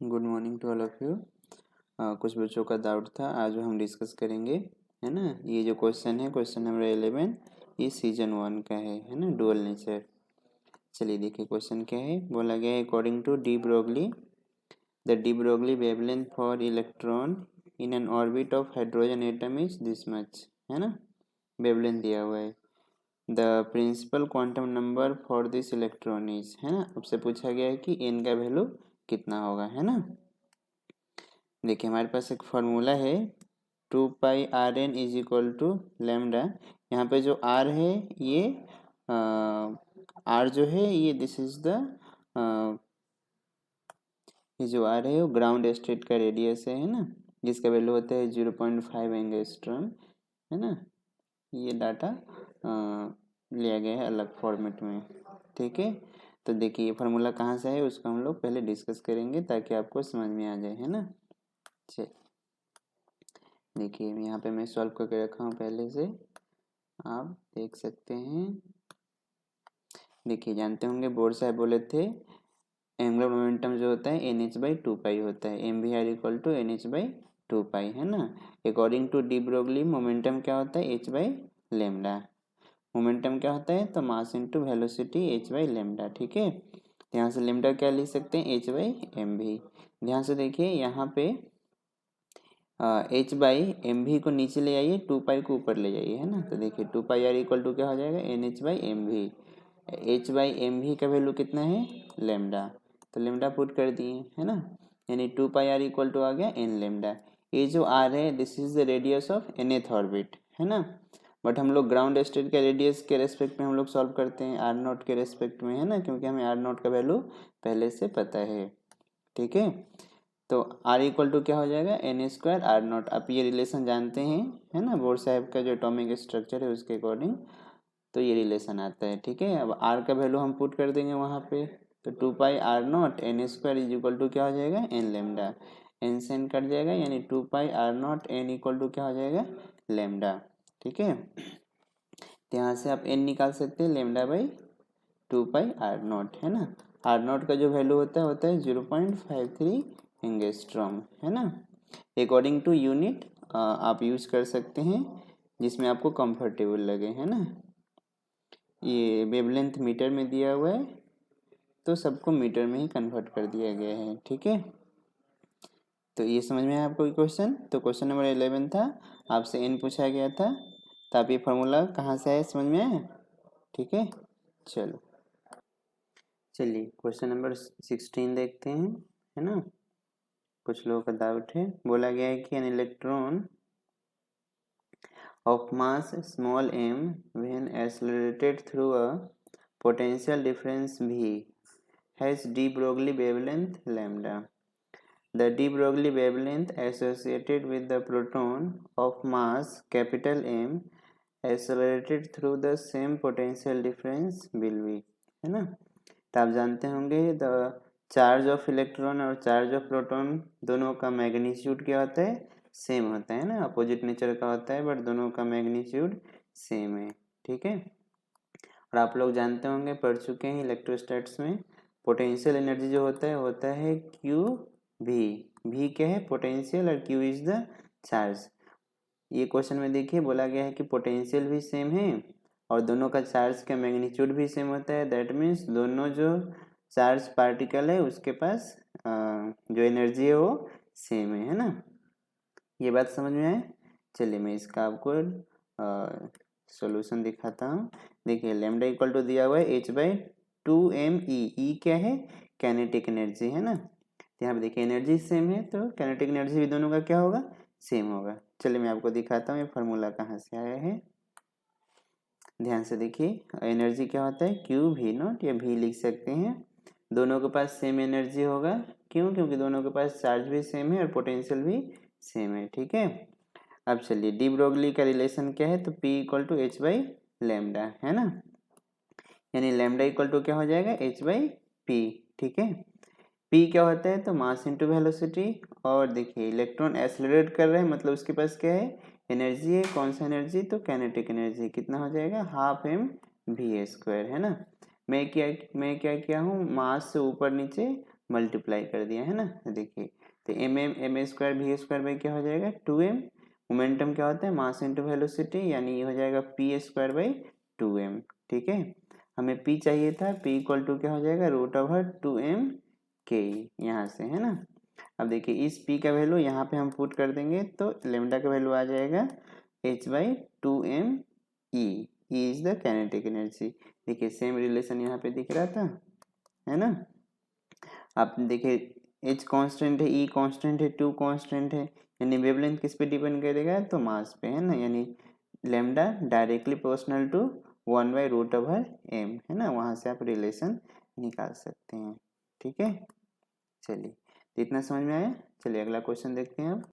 Good morning to all of you. कुछ बच्चों का डाउट था, आज हम डिस्कस करेंगे, है ना। ये जो क्वेश्चन है, क्वेश्चन नंबर 11, ये सीजन 1 का है ना, डुअल नेचर। चलिए देखिए क्वेश्चन क्या है। बोला गया है according to de Broglie, the de Broglie wavelength for electron in an orbit of hydrogen atom is this much, है ना। वेवलेंथ दिया हुआ है। The principal quantum number for this electron is, है ना। आपसे पूछा गया है कि एन का वैल्यू कितना होगा, है ना। देखिए हमारे पास एक फार्मूला है 2πRn is equal to lambda. यहाँ पे जो R है ये R जो है ये दिस इज द ये जो R है वो ग्राउंड स्टेट का रेडियस है ना, जिसका वैल्यू होता है 0.5 एंगस्ट्रॉम, है ना। ये डाटा लिया गया है अलग फॉर्मेट में, ठीक है। तो देखिए ये फार्मूला कहाँ से है उसको हम लोग पहले डिस्कस करेंगे ताकि आपको समझ में आ जाए, है ना। चलिए देखिए यहाँ पे मैं सॉल्व करके रखा हूँ पहले से, आप देख सकते हैं। देखिए जानते होंगे बोर्ड साहब बोले थे एंगुलर मोमेंटम जो होता है NH/2π होता है, MVR = NH/2π, है ना। According to de Broglie momentum क्या होता है h/λ। मोमेंटम क्या होता है तो मास इंटू वेलोसिटी h/λ, ठीक है। यहाँ से लेमडा क्या लिख सकते हैं h/mv। ध्यान से देखिए यहाँ पे h/mv को नीचे ले आइए, 2π को ऊपर ले जाइए, है ना। तो देखिए 2πr = क्या हो जाएगा NH/mv। h/mv का वैल्यू कितना है लेमडा, तो लेमडा पुट कर दिए, है ना। यानी 2πr = आ गया n लेमडा। ये जो r है this is the radius of nth orbit, है ना। बट हम लोग ग्राउंड स्टेट के रेडियस के रेस्पेक्ट में हम लोग सॉल्व करते हैं r0 के रेस्पेक्ट में, है ना, क्योंकि हमें r0 का वैल्यू पहले से पता है, ठीक है। तो R = क्या हो जाएगा n² r0। आप ये रिलेशन जानते हैं, है ना, बोर साहब का जो एटॉमिक स्ट्रक्चर है उसके अकॉर्डिंग तो ये रिलेशन आता है, ठीक है। अब R का वैल्यू हम पुट कर देंगे वहाँ पे, तो 2πr0 n² = क्या हो जाएगा n लेमडा। n से n कट जाएगा यानी 2πr0 n = क्या हो जाएगा लेमडा, ठीक है। तो यहाँ से आप n निकाल सकते हैं λ/2πr0, है ना। r0 का जो वैल्यू होता है 0.53 एंगस्ट्रॉम, है ना। अकॉर्डिंग टू यूनिट आप यूज कर सकते हैं जिसमें आपको कंफर्टेबल लगे, है ना। ये वेवलेंथ मीटर में दिया हुआ है तो सबको मीटर में ही कन्वर्ट कर दिया गया है, ठीक है। तो ये समझ में आया आपको क्वेश्चन। तो क्वेश्चन नंबर 11 था, आपसे n पूछा गया था, तो आप ये फार्मूला कहाँ से आया समझ में आया, ठीक है। चलिए क्वेश्चन नंबर 16 देखते हैं, है ना। कुछ लोगों का डाउट है। बोला गया है कि an electron of mass small m when accelerated through a potential difference v has de Broglie wavelength lambda. The de Broglie wavelength associated with the proton of mass capital M accelerated through the same potential difference will be, है ना। तो आप जानते होंगे the charge of electron और charge of proton दोनों का magnitude क्या होता है सेम होता है ना, अपोजिट नेचर का होता है बट दोनों का मैग्नीट्यूड सेम है, ठीक है। और आप लोग जानते होंगे, पढ़ चुके हैं इलेक्ट्रोस्टैट्स में, पोटेंशियल एनर्जी जो होता है क्यू भी क्या है पोटेंशियल और क्यू इज द चार्ज। ये क्वेश्चन में देखिए बोला गया है कि पोटेंशियल भी सेम है और दोनों का चार्ज का मैग्नीट्यूड भी सेम होता है। दैट मीन्स दोनों जो चार्ज पार्टिकल है उसके पास जो एनर्जी है वो सेम है ना। ये बात समझ में आए। चलिए मैं इसका आपको सॉल्यूशन दिखाता हूँ। देखिए लेमडा इक्वल टू दिया हुआ है h/2me। ई क्या है कैनेटिक एनर्जी, है ना। यहाँ पे देखिए एनर्जी सेम है तो कैनेटिक एनर्जी भी दोनों का क्या होगा सेम होगा। चलिए मैं आपको दिखाता हूँ ये फार्मूला कहाँ से आया है। ध्यान से देखिए एनर्जी क्या होता है QV0 या V लिख सकते हैं। दोनों के पास सेम एनर्जी होगा, क्यों, क्योंकि दोनों के पास चार्ज भी सेम है और पोटेंशियल भी सेम है, ठीक है। अब चलिए डी ब्रोगली का रिलेशन क्या है तो P = h/λ, है ना। यानी लैम्डा इक्वल टू क्या हो जाएगा h/p, ठीक है। P क्या होता है तो मास इंटू वेलोसिटी। और देखिए इलेक्ट्रॉन एक्सेलरेट कर रहे हैं मतलब उसके पास क्या है एनर्जी है, कौन सा एनर्जी तो कैनेटिक एनर्जी। कितना हो जाएगा 1/2 mv², है ना। मैं क्या किया हूँ मास से ऊपर नीचे मल्टीप्लाई कर दिया है ना। देखिए तो M square V square by क्या हो जाएगा 2m। मोमेंटम क्या होता है मास इंटू वेलोसिटी, यानी ये हो जाएगा पी स्क्वायर बाई 2m। ठीक है, हमें p चाहिए था, p इक्वल टू क्या हो जाएगा √2m k यहाँ से, है ना। अब देखिए इस p का वैल्यू यहाँ पे हम पुट कर देंगे तो लेमडा का वैल्यू आ जाएगा h/2m e। e is the kinetic energy. देखिए सेम रिलेशन यहाँ पे दिख रहा था, है ना। आप देखिए h कांस्टेंट है, e कांस्टेंट है, 2 कांस्टेंट है, यानी वेवलेंथ किस पे डिपेंड करेगा तो मास पे, है ना। यानी lambda directly proportional to 1/√m, है ना। वहाँ से आप रिलेशन निकाल सकते हैं। ठीक है, चलिए तो इतना समझ में आया। चलिए अगला क्वेश्चन देखते हैं अब।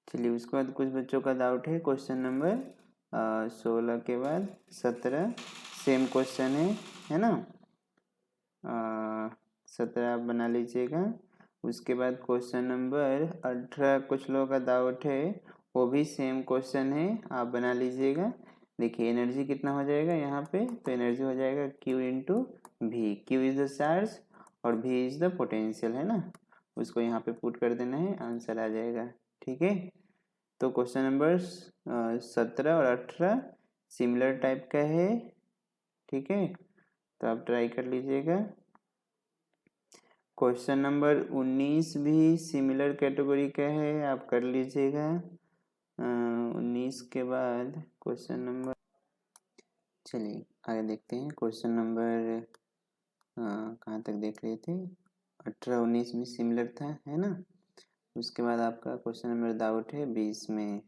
चलिए उसके बाद कुछ बच्चों का डाउट है क्वेश्चन नंबर 16 के बाद 17 सेम क्वेश्चन है ना। 17 आप बना लीजिएगा। उसके बाद क्वेश्चन नंबर 18 कुछ लोगों का डाउट है, वो भी सेम क्वेश्चन है, आप बना लीजिएगा। देखिए एनर्जी कितना हो जाएगा यहाँ पे, तो एनर्जी हो जाएगा Q into V. Q is the charge और V इज द पोटेंशियल, है ना। उसको यहाँ पे पुट कर देना है, आंसर आ जाएगा। ठीक है, तो क्वेश्चन नंबर 17 और 18 सिमिलर टाइप का है। ठीक है, तो आप ट्राई कर लीजिएगा। क्वेश्चन नंबर 19 भी सिमिलर कैटेगरी का है, आप कर लीजिएगा। 19 के बाद क्वेश्चन नंबर, चलिए आगे देखते हैं। क्वेश्चन नंबर कहाँ तक देख रहे थे, 18 19 भी सिमिलर था, है ना। उसके बाद आपका क्वेश्चन नंबर डाउट है 20 में।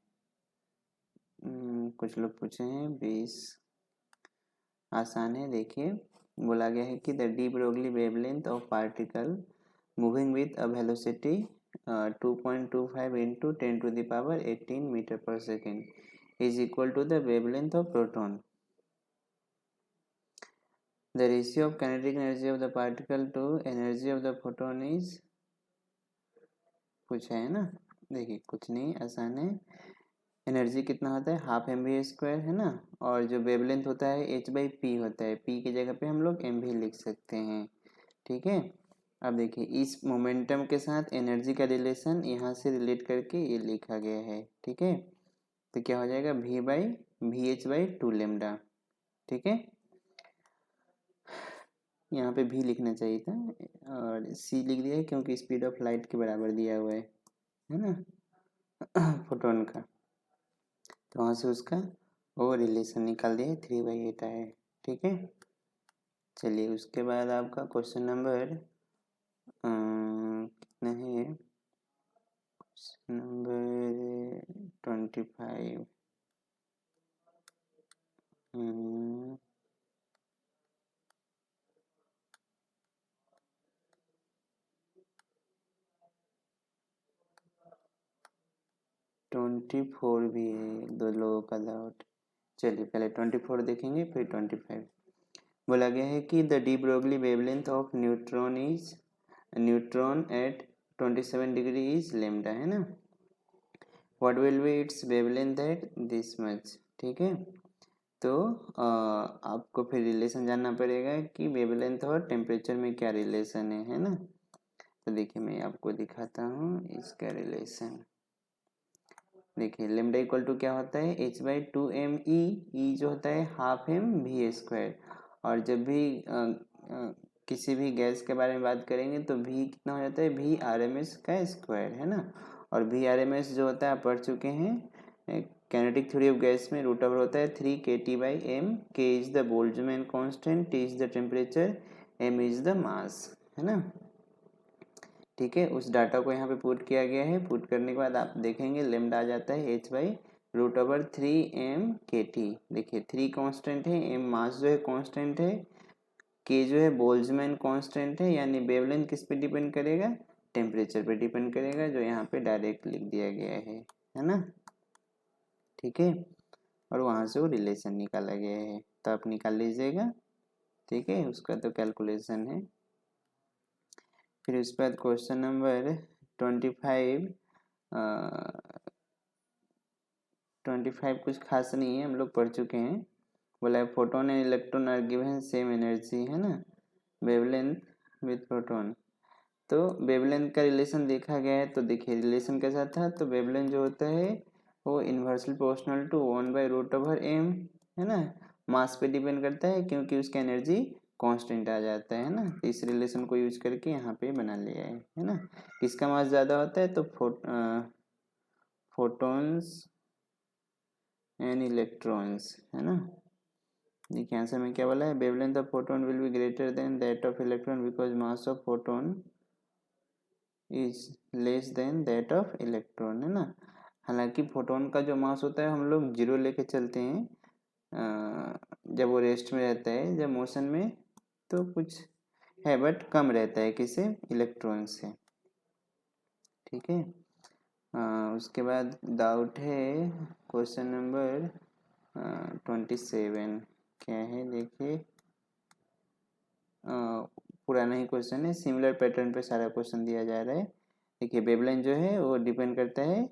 कुछ लोग पूछे हैं 20 आसान है। देखिए बोला गया है कि the de Broglie wavelength of particle moving with a velocity 2.25 into 10⁻18 metre पर second is equal to the wavelength of proton. The ratio of kinetic energy of the particle to energy of the photon is, पूछा है ना। देखिए कुछ नहीं, आसान है। Energy कितना होता है हाफ mv² है ना, और जो वेवलेंथ होता है h/p होता है, p की जगह पे हम लोग mv लिख सकते हैं। ठीक है, अब देखिए इस मोमेंटम के साथ एनर्जी का रिलेशन यहाँ से रिलेट करके ये लिखा गया है। ठीक है, तो क्या हो जाएगा v/vh/2 लेमडा। ठीक है, यहाँ पे v लिखना चाहिए था और c लिख दिया है क्योंकि स्पीड ऑफ लाइट के बराबर दिया हुआ है ना फोटोन का, तो वहाँ से उसका वो रिलेशन निकाल दिया 3/8 आया है। ठीक है, चलिए उसके बाद आपका क्वेश्चन नंबर कितना है, क्वेश्चन नंबर 25। 24 भी है, दो लोगों का डाउट। चलिए पहले 24 देखेंगे फिर 25। बोला गया है कि the de Broglie wavelength of neutron at 27 degree is lambda, है ना। What will be its wavelength at this much. ठीक है, तो आपको फिर रिलेशन जानना पड़ेगा कि वेवलेंथ और टेम्परेचर में क्या रिलेशन है ना। तो देखिए मैं आपको दिखाता हूँ इसका रिलेशन। देखिए लेमडा इक्वल टू क्या होता है h/2m e। e जो होता है हाफ m v², और जब भी किसी भी गैस के बारे में बात करेंगे तो v कितना हो जाता है v/RMS का स्क्वायर, है ना। और v/RMS जो होता है आप पढ़ चुके हैं काइनेटिक थ्योरी ऑफ गैस में, रूट ओवर होता है 3 kT/m। k is the Boltzmann constant, t is the temperature, m is the mass, है ना। ठीक है, उस डाटा को यहाँ पे पुट किया गया है। पुट करने के बाद आप देखेंगे लेमडा आ जाता है h/√3m kT। देखिए 3 कांस्टेंट है, m मास जो है कांस्टेंट है, k जो है बोल्ट्जमैन कांस्टेंट है, यानी वेवलेंथ किस पे डिपेंड करेगा टेम्परेचर पे डिपेंड करेगा, जो यहाँ पे डायरेक्ट लिख दिया गया है ना। ठीक है, और वहाँ से वो रिलेशन निकाला गया है, तो आप निकाल लीजिएगा। ठीक है, उसका तो कैलकुलेशन है। फिर उसके बाद क्वेश्चन नंबर 25। 25 कुछ खास नहीं है, हम लोग पढ़ चुके हैं। बोला है photon and electron are given same energy, है ना, वेवलेंथ विथ प्रोटॉन। तो वेवलेंथ का रिलेशन देखा गया है, तो देखिए रिलेशन कैसा था, तो वेवलेंथ जो होता है वो इन्वर्सली प्रोपोर्शनल टू 1/√m है ना, मास पे डिपेंड करता है क्योंकि उसका एनर्जी कांस्टेंट आ जाता है ना। तो इस रिलेशन को यूज करके यहाँ पे बना लिया है ना। किसका मास ज़्यादा होता है, तो फोटॉन्स एंड इलेक्ट्रॉन्स है ना। देखिए आंसर में क्या बोला है, wavelength of photon will be greater than that of electron because mass of photon is less than that of electron है ना। हालांकि फोटोन का जो मास होता है हम लोग जीरो लेके चलते हैं जब वो रेस्ट में रहता है, जब मोशन में तो कुछ है बट कम रहता है किससे, इलेक्ट्रॉन से। ठीक है। उसके बाद डाउट है क्वेश्चन नंबर 27 क्या है देखिए, पुराना ही क्वेश्चन है, सिमिलर पैटर्न पे सारा क्वेश्चन दिया जा रहा है। देखिए वेवलेंथ जो है वो डिपेंड करता है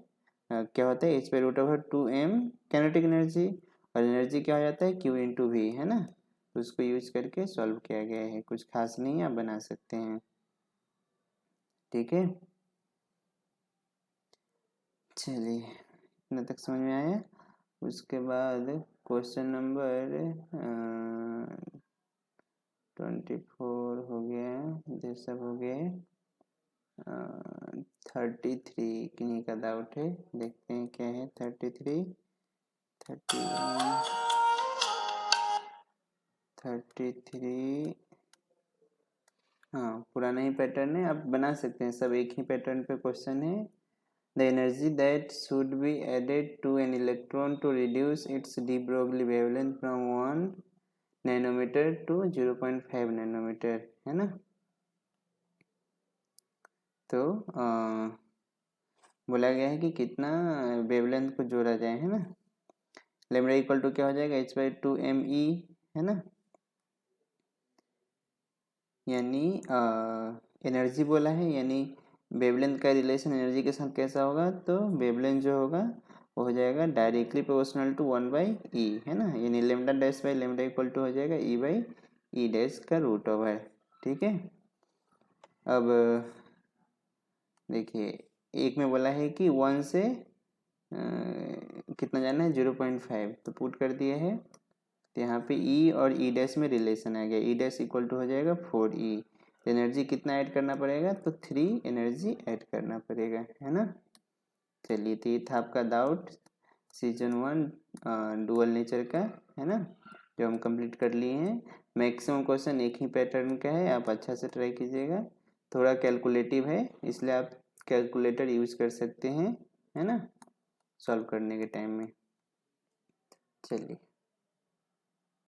क्या होता है h/√2m काइनेटिक एनर्जी, और एनर्जी क्या हो जाता है q/v है ना। तो उसको यूज करके सॉल्व किया गया है, कुछ खास नहीं आप बना सकते हैं। ठीक है, चलिए इतना तक समझ में आया। उसके बाद क्वेश्चन नंबर 24 हो गया, ये सब हो गए। 33 किन्हीं का डाउट है, देखते हैं क्या है। 33 31 33 हाँ पुराना ही पैटर्न है, आप बना सकते हैं, सब एक ही पैटर्न पे क्वेश्चन है। The energy that should be added to an electron to reduce its de Broglie wavelength from 1 nanometer to 0.5 nanometer है ना। तो बोला गया है कि कितना वेवलेंथ को जोड़ा जाए है ना। लैम्डा इक्वल टू क्या हो जाएगा h/2me है ना, यानी एनर्जी बोला है, यानी वेवलेंथ का रिलेशन एनर्जी के साथ कैसा होगा, तो वेवलेंथ जो होगा वो हो जाएगा डायरेक्टली प्रोपोर्शनल टू 1/e है ना, यानी lambda dash by lambda equal to हो जाएगा e/e डैश का रूट ओवर। ठीक है। अब देखिए एक में बोला है कि 1 से कितना जाना है 0.5, तो पुट कर दिया है, तो यहाँ पे E और E डैश में रिलेशन आ गया, E डैश इक्वल टू हो जाएगा 4E। एनर्जी कितना ऐड करना पड़ेगा, तो 3 एनर्जी ऐड करना पड़ेगा है ना। चलिए तो ये था आपका डाउट सीजन 1 डुअल नेचर का है ना, जो हम कंप्लीट कर लिए हैं। मैक्सिमम क्वेश्चन एक ही पैटर्न का है, आप अच्छा से ट्राई कीजिएगा। थोड़ा कैलकुलेटिव है इसलिए आप कैलकुलेटर यूज कर सकते हैं है ना सॉल्व करने के टाइम में। चलिए।